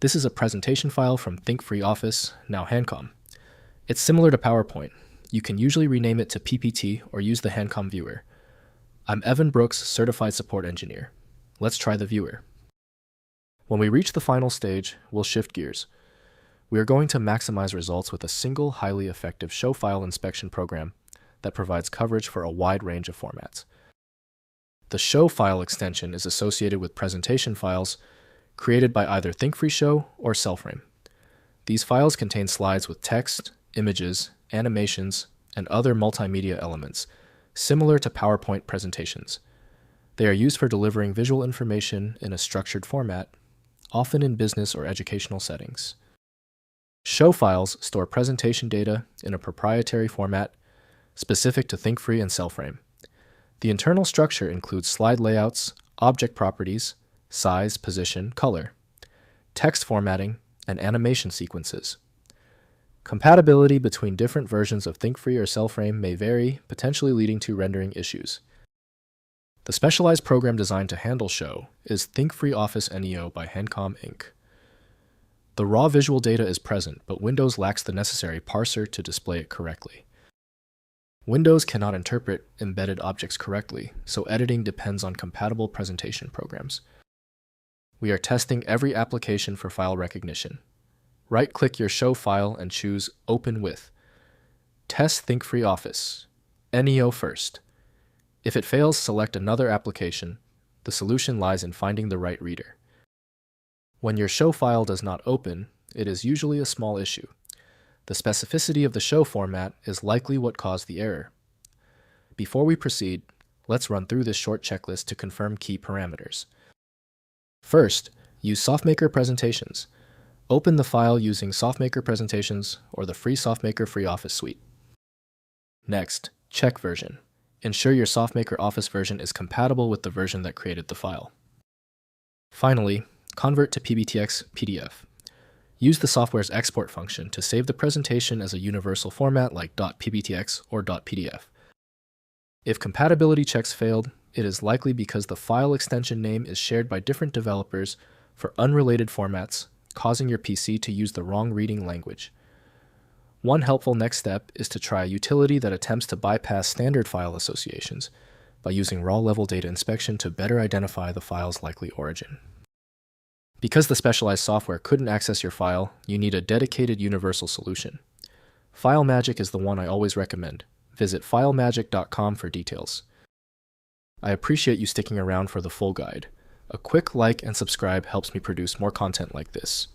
This is a presentation file from ThinkFree Office, now Handcom. It's similar to PowerPoint. You can usually rename it to PPT or use the Handcom viewer. I'm Evan Brooks, Certified Support Engineer. Let's try the viewer. When we reach the final stage, we'll shift gears. We are going to maximize results with a single highly effective show file inspection program that provides coverage for a wide range of formats. The show file extension is associated with presentation files created by either ThinkFree SHOW or CellFrame. These files contain slides with text, images, animations, and other multimedia elements, similar to PowerPoint presentations. They are used for delivering visual information in a structured format, often in business or educational settings. Show files store presentation data in a proprietary format specific to ThinkFree and CellFrame. The internal structure includes slide layouts, object properties, size, position, color, text formatting, and animation sequences. Compatibility between different versions of ThinkFree or CellFrame may vary, potentially leading to rendering issues. The specialized program designed to handle show is ThinkFree Office NEO by Handcom Inc. The raw visual data is present, but Windows lacks the necessary parser to display it correctly. Windows cannot interpret embedded objects correctly, so editing depends on compatible presentation programs. We are testing every application for file recognition. Right-click your show file and choose Open With. Test ThinkFree Office. NEO first. If it fails, select another application. The solution lies in finding the right reader. When your show file does not open, it is usually a small issue. The specificity of the show format is likely what caused the error. Before we proceed, let's run through this short checklist to confirm key parameters. First, use SoftMaker Presentations. Open the file using SoftMaker Presentations or the free SoftMaker Free Office suite. Next, check version. Ensure your SoftMaker Office version is compatible with the version that created the file. Finally, convert to PPTX PDF. Use the software's export function to save the presentation as a universal format like .pptx or .pdf. If compatibility checks failed, it is likely because the file extension name is shared by different developers for unrelated formats, causing your PC to use the wrong reading language. One helpful next step is to try a utility that attempts to bypass standard file associations by using raw-level data inspection to better identify the file's likely origin. Because the specialized software couldn't access your file, you need a dedicated universal solution. FileMagick is the one I always recommend. Visit filemagick.com for details. I appreciate you sticking around for the full guide. A quick like and subscribe helps me produce more content like this.